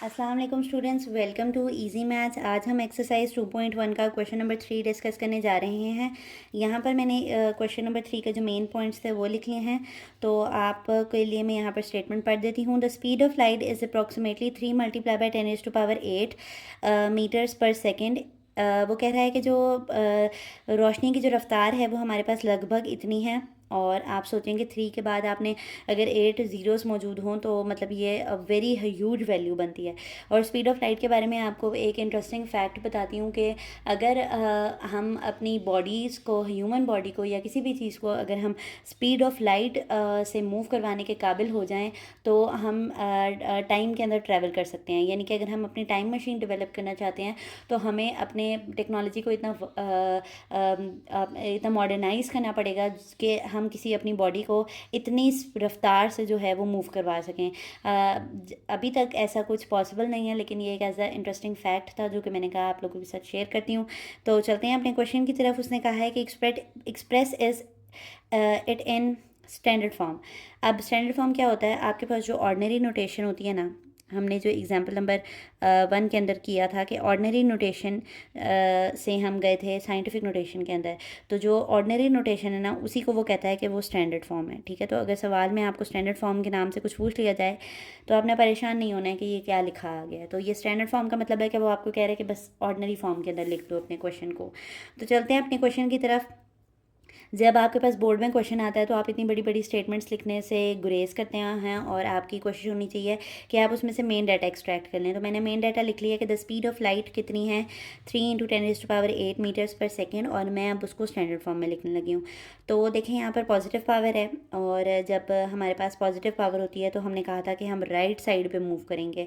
अस्सलाम वालेकुम students, welcome to easy maths. आज हम एक्सरसाइज 2.1 का क्वेश्चन नंबर 3 डिस्कस करने जा रहे हैं। यहाँ पर मैंने क्वेश्चन नंबर 3 का जो मेन पॉइंट्स थे वो लिख लिए हैं। तो आप के लिए मैं यहाँ पर स्टेटमेंट पढ़ देती हूँ। The speed of light is approximately 3 multiply by 10⁸ metres per second. वो कह रहा है कि जो रोशनी की जो रफ़्तार है वो हमारे पास लगभग इतनी है। और आप सोचेंगे 3 के बाद आपने अगर 8 ज़ीरोज़ मौजूद हों तो मतलब ये वेरी ह्यूज वैल्यू बनती है। और स्पीड ऑफ लाइट के बारे में आपको एक इंटरेस्टिंग फैक्ट बताती हूँ कि अगर हम अपनी बॉडीज़ को, ह्यूमन बॉडी को या किसी भी चीज़ को अगर हम स्पीड ऑफ लाइट से मूव करवाने के काबिल हो जाएं तो हम टाइम के अंदर ट्रैवल कर सकते हैं। यानी कि अगर हम अपनी टाइम मशीन डेवलप करना चाहते हैं तो हमें अपने टेक्नोलॉजी को इतना मॉडर्नाइज़ करना पड़ेगा कि हम किसी अपनी बॉडी को इतनी रफ्तार से जो है वो मूव करवा सकें। अभी तक ऐसा कुछ पॉसिबल नहीं है, लेकिन ये एक ऐसा इंटरेस्टिंग फैक्ट था जो कि मैंने कहा आप लोगों के साथ शेयर करती हूँ। तो चलते हैं अपने क्वेश्चन की तरफ। उसने कहा है कि express is it in standard form. अब स्टैंडर्ड फॉर्म क्या होता है? आपके पास जो ऑर्डिनरी नोटेशन होती है ना, हमने जो एग्जाम्पल नंबर 1 के अंदर किया था कि ऑर्डिनरी नोटेशन से हम गए थे साइंटिफिक नोटेशन के अंदर। तो जो ऑर्डिनरी नोटेशन है ना, उसी को वो कहता है कि वो स्टैंडर्ड फॉर्म है। ठीक है, तो अगर सवाल में आपको स्टैंडर्ड फॉर्म के नाम से कुछ पूछ लिया जाए तो आपने परेशान नहीं होना है कि ये क्या लिखा आ गया है। तो ये स्टैंडर्ड फॉर्म का मतलब है कि वो आपको कह रहे हैं कि बस ऑर्डिनरी फॉर्म के अंदर लिख दो अपने क्वेश्चन को। तो चलते हैं अपने क्वेश्चन की तरफ। जब आपके पास बोर्ड में क्वेश्चन आता है तो आप इतनी बड़ी बड़ी स्टेटमेंट्स लिखने से गुरेज करते हैं और आपकी कोशिश होनी चाहिए कि आप उसमें से मेन डाटा एक्सट्रैक्ट कर लें। तो मैंने मेन डाटा लिख लिया कि द स्पीड ऑफ लाइट कितनी है, 3 × 10⁸ मीटर्स पर सेकेंड, और मैं अब उसको स्टैंडर्ड फॉर्म में लिखने लगी हूँ। तो देखें यहाँ पर पॉजिटिव पावर है, और जब हमारे पास पॉजिटिव पावर होती है तो हमने कहा था कि हम राइट साइड पर मूव करेंगे।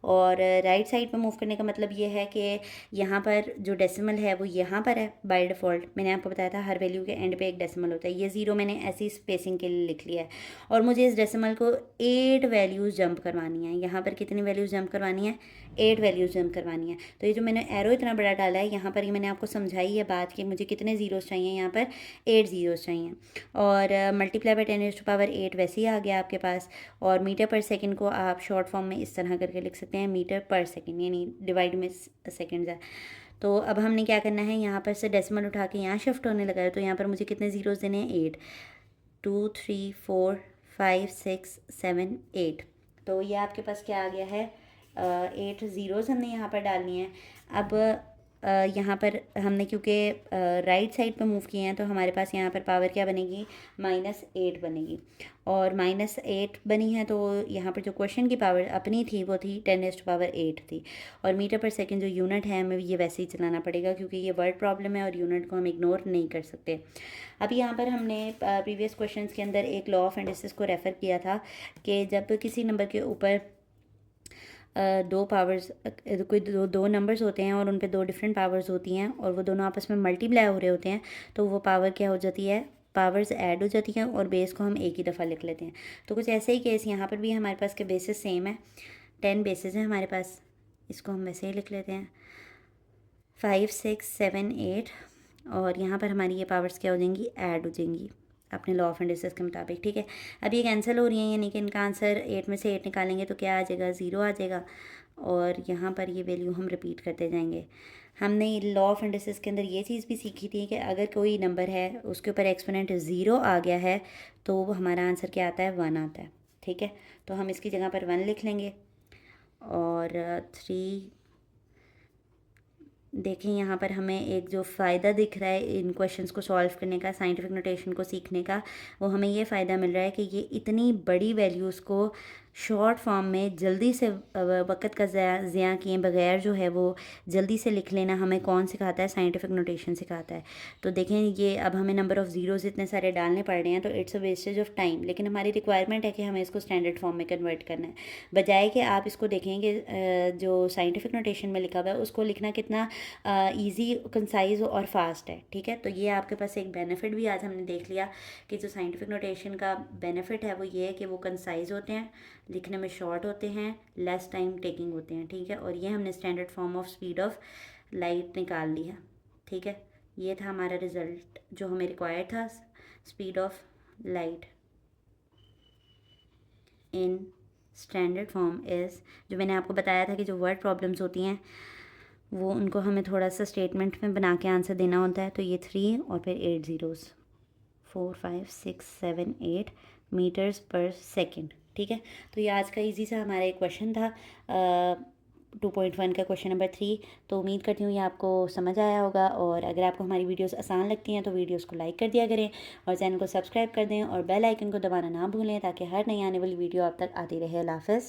और राइट साइड पर मूव करने का मतलब ये है कि यहाँ पर जो डेसिमल है वो यहाँ पर है बाय डिफ़ॉल्ट। मैंने आपको बताया था हर वैल्यू के एंड पे एक डेसिमल होता है। ये 0 मैंने ऐसी स्पेसिंग के लिए लिख लिया है। और मुझे इस डेसिमल को 8 वैल्यूज़ जंप करवानी है। यहाँ पर कितनी वैल्यूज़ जंप करवानी है? 8 वैल्यूज़ जंप करवानी है। तो ये जो मैंने एरो इतना बड़ा डाला है यहाँ पर, ये मैंने आपको समझाई है बात कि मुझे कितने ज़ीरोज़ चाहिए। यहाँ पर 8 ज़ीरोज़ चाहिए। और मल्टीप्लाई बाय 10⁸ वैसे ही आ गया आपके पास। और मीटर पर सेकेंड को आप शॉर्ट फॉर्म में इस तरह करके लिख सकते हैं, मीटर पर सेकेंड, यानी डिवाइड में सेकेंड्स है। तो अब हमने क्या करना है, यहाँ पर से डेसिमल उठा के यहाँ शिफ्ट होने लगा है। तो यहाँ पर मुझे कितने ज़ीरोज़ देने हैं? 8, 2, 3, 4, 5, 6, 7, 8। तो ये आपके पास क्या आ गया है? 8 ज़ीरोज़ हमने यहाँ पर डालनी है। अब यहाँ पर हमने क्योंकि राइट साइड पर मूव किए हैं तो हमारे पास यहाँ पर पावर क्या बनेगी? -8 बनेगी। और -8 बनी है तो यहाँ पर जो क्वेश्चन की पावर अपनी थी वो थी 10⁸ थी। और मीटर पर सेकंड जो यूनिट है हमें ये वैसे ही चलाना पड़ेगा क्योंकि ये वर्ड प्रॉब्लम है और यूनिट को हम इग्नोर नहीं कर सकते। अब यहाँ पर हमने प्रीवियस क्वेश्चंस के अंदर एक लॉ ऑफ इंडिसेस को रेफ़र किया था कि जब किसी नंबर के ऊपर दो पावर्स, कोई दो नंबर्स होते हैं और उन पे दो डिफरेंट पावर्स होती हैं और वो दोनों आपस में मल्टीप्लाई हो रहे होते हैं, तो वो पावर क्या हो जाती है? पावर्स ऐड हो जाती हैं और बेस को हम एक ही दफ़ा लिख लेते हैं। तो कुछ ऐसे ही केस यहाँ पर भी हमारे पास के बेसिस सेम है। 10 बेसिस हैं हमारे पास, इसको हम वैसे ही लिख लेते हैं 5, 6, 7, 8। और यहाँ पर हमारी ये पावर्स क्या हो जाएंगी? ऐड हो जाएंगी अपने लॉ ऑफ इंडिसेस के मुताबिक। ठीक है, अब ये कैंसिल हो रही हैं, यानी कि इनका आंसर 8 में से 8 निकालेंगे तो क्या आ जाएगा? 0 आ जाएगा। और यहाँ पर ये वैल्यू हम रिपीट करते जाएंगे। हमने लॉ ऑफ इंडिसेस के अंदर ये चीज़ भी सीखी थी कि अगर कोई नंबर है उसके ऊपर एक्सपोनेंट 0 आ गया है तो वो हमारा आंसर क्या आता है? 1 आता है। ठीक है, तो हम इसकी जगह पर 1 लिख लेंगे। और 3 देखें यहाँ पर हमें एक जो फ़ायदा दिख रहा है इन क्वेश्चंस को सॉल्व करने का, साइंटिफिक नोटेशन को सीखने का, वो हमें ये फ़ायदा मिल रहा है कि ये इतनी बड़ी वैल्यूज़ को शॉर्ट फॉर्म में जल्दी से वक़्त का ज़िया किए बगैर जो है वो जल्दी से लिख लेना हमें कौन सिखाता है? साइंटिफिक नोटेशन सिखाता है। तो देखें ये अब हमें नंबर ऑफ़ ज़ीरोज़ इतने सारे डालने पड़ रहे हैं तो it's a wastage of time, लेकिन हमारी रिक्वायरमेंट है कि हमें इसको स्टैंडर्ड फॉर्म में कन्वर्ट करना है। बजाय कि आप इसको देखेंगे जो साइंटिफिक नोटेशन में लिखा हुआ है उसको लिखना कितना ईजी, कंसाइज और फास्ट है। ठीक है, तो ये आपके पास एक बेनिफिट भी आज हमने देख लिया कि जो साइंटिफिक नोटेशन का बेनिफिट है वो ये है कि वो कंसाइज होते हैं, लिखने में शॉर्ट होते हैं, लेस टाइम टेकिंग होते हैं। ठीक है, और ये हमने standard form of speed of light निकाल ली है। ठीक है, ये था हमारा रिजल्ट जो हमें रिक्वायर्ड था, speed of light in standard form is, जो मैंने आपको बताया था कि जो वर्ड प्रॉब्लम्स होती हैं वो उनको हमें थोड़ा सा स्टेटमेंट में बना के आंसर देना होता है। तो ये 3 और फिर 8 ज़ीरोज़, 4 5 6 7 8 मीटर्स पर सेकेंड। ठीक है, तो ये आज का इजी सा हमारा एक क्वेश्चन था 2.1 का क्वेश्चन नंबर 3। तो उम्मीद करती हूँ ये आपको समझ आया होगा, और अगर आपको हमारी वीडियोस आसान लगती हैं तो वीडियोस को लाइक कर दिया करें और चैनल को सब्सक्राइब कर दें और बेल आइकन को दबाना ना भूलें ताकि हर नई आने वाली वीडियो आप तक आती रहे। अल्लाह हाफ़िज़।